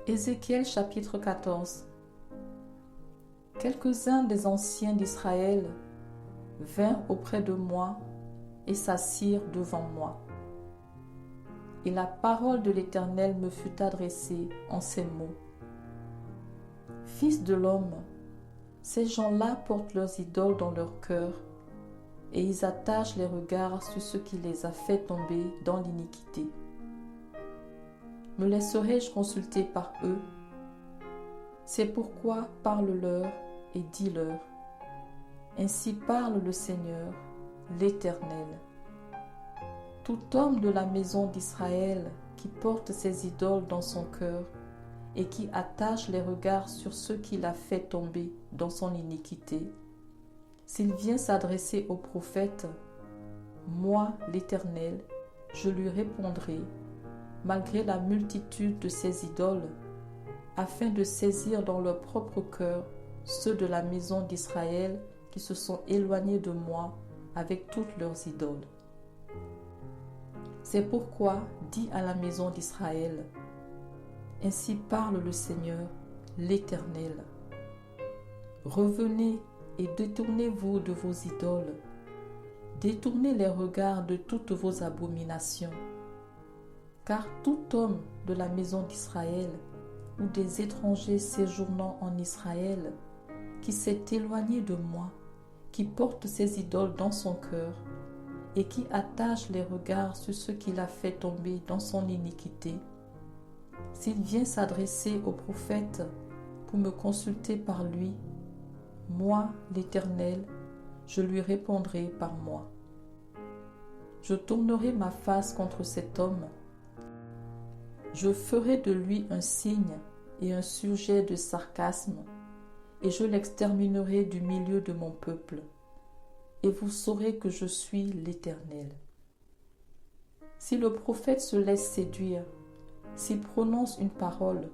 Ézéchiel chapitre 14. Quelques-uns des anciens d'Israël vinrent auprès de moi et s'assirent devant moi. Et la parole de l'Éternel me fut adressée en ces mots. Fils de l'homme, ces gens-là portent leurs idoles dans leur cœur et ils attachent les regards sur ce qui les a fait tomber dans l'iniquité. Me laisserai-je consulter par eux? C'est pourquoi parle-leur et dis-leur. Ainsi parle le Seigneur, l'Éternel. Tout homme de la maison d'Israël qui porte ses idoles dans son cœur et qui attache les regards sur ce qui l'a fait tomber dans son iniquité, s'il vient s'adresser au prophète, moi, l'Éternel, je lui répondrai, malgré la multitude de ses idoles, afin de saisir dans leur propre cœur ceux de la maison d'Israël qui se sont éloignés de moi avec toutes leurs idoles. C'est pourquoi dis à la maison d'Israël, ainsi parle le Seigneur, l'Éternel. Revenez et détournez-vous de vos idoles. Détournez les regards de toutes vos abominations. Car tout homme de la maison d'Israël ou des étrangers séjournant en Israël qui s'est éloigné de moi, qui porte ses idoles dans son cœur et qui attache les regards sur ce qu'il a fait tomber dans son iniquité, s'il vient s'adresser au prophète pour me consulter par lui, moi, l'Éternel, je lui répondrai par moi. Je tournerai ma face contre cet homme. Je ferai de lui un signe et un sujet de sarcasme, et je l'exterminerai du milieu de mon peuple. Et vous saurez que je suis l'Éternel. Si le prophète se laisse séduire, s'il prononce une parole,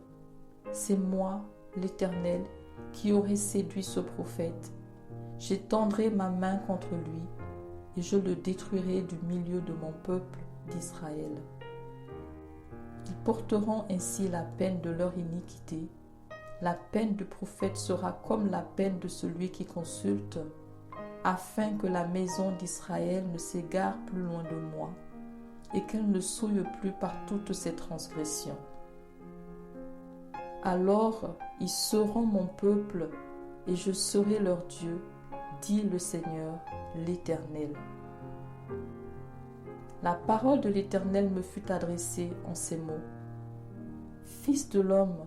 c'est moi, l'Éternel, qui aurai séduit ce prophète. J'étendrai ma main contre lui, et je le détruirai du milieu de mon peuple d'Israël. Ils porteront ainsi la peine de leur iniquité. La peine du prophète sera comme la peine de celui qui consulte, afin que la maison d'Israël ne s'égare plus loin de moi et qu'elle ne souille plus par toutes ses transgressions. Alors ils seront mon peuple et je serai leur Dieu, dit le Seigneur, l'Éternel. La parole de l'Éternel me fut adressée en ces mots. Fils de l'homme,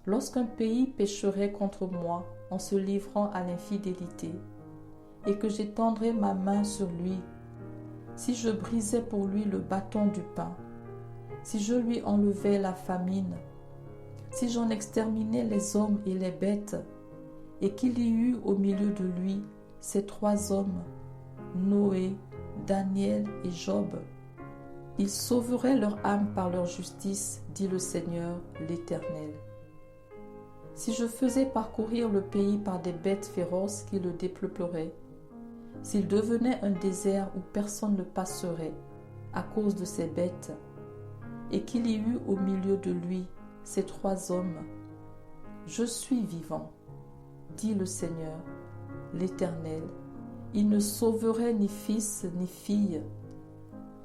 lorsqu'un pays pécherait contre moi en se livrant à l'infidélité, et que j'étendrais ma main sur lui, si je brisais pour lui le bâton du pain, si je lui enlevais la famine, si j'en exterminais les hommes et les bêtes, et qu'il y eut au milieu de lui ces trois hommes, Noé, Daniel et Job, ils sauveraient leur âme par leur justice, dit le Seigneur, l'Éternel. Si je faisais parcourir le pays par des bêtes féroces qui le dépeupleraient, s'il devenait un désert où personne ne passerait à cause de ces bêtes, et qu'il y eut au milieu de lui ces trois hommes, je suis vivant, dit le Seigneur, l'Éternel. Ils ne sauveraient ni fils ni fille,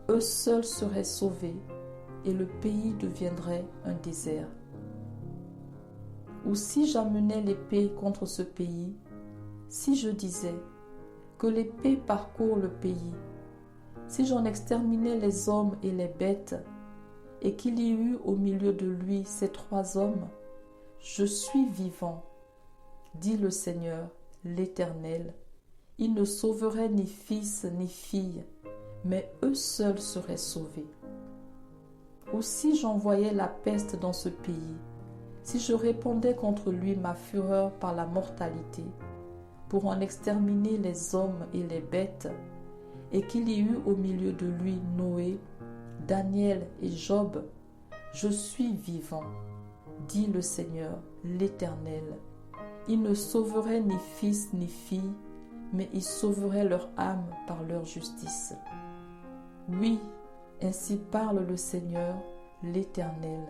eux seuls seraient sauvés, et le pays deviendrait un désert. Ou si j'amenais l'épée contre ce pays, si je disais que l'épée parcourt le pays, si j'en exterminais les hommes et les bêtes, et qu'il y eut au milieu de lui ces trois hommes, je suis vivant, dit le Seigneur, l'Éternel. Ils ne sauveraient ni fils ni fille, mais eux seuls seraient sauvés. Ou si j'envoyais la peste dans ce pays, si je répandais contre lui ma fureur par la mortalité, pour en exterminer les hommes et les bêtes, et qu'il y eut au milieu de lui Noé, Daniel et Job, je suis vivant, dit le Seigneur, l'Éternel. Ils ne sauveraient ni fils ni fille, mais ils sauveraient leur âme par leur justice. Oui, ainsi parle le Seigneur, l'Éternel.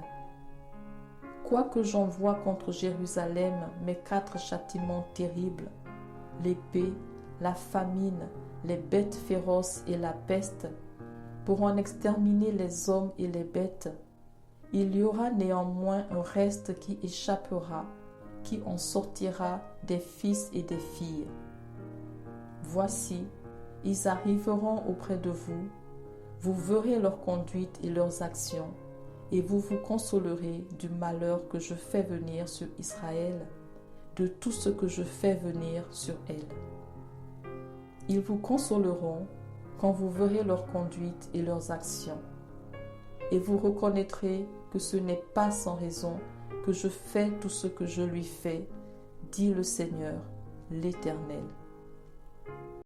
quoique j'envoie contre Jérusalem mes 4 châtiments terribles, l'épée, la famine, les bêtes féroces et la peste, pour en exterminer les hommes et les bêtes, il y aura néanmoins un reste qui échappera, qui en sortira des fils et des filles. Voici, ils arriveront auprès de vous, vous verrez leur conduite et leurs actions, et vous vous consolerez du malheur que je fais venir sur Israël, de tout ce que je fais venir sur elle. Ils vous consoleront quand vous verrez leur conduite et leurs actions, et vous reconnaîtrez que ce n'est pas sans raison que je fais tout ce que je lui fais, dit le Seigneur, l'Éternel.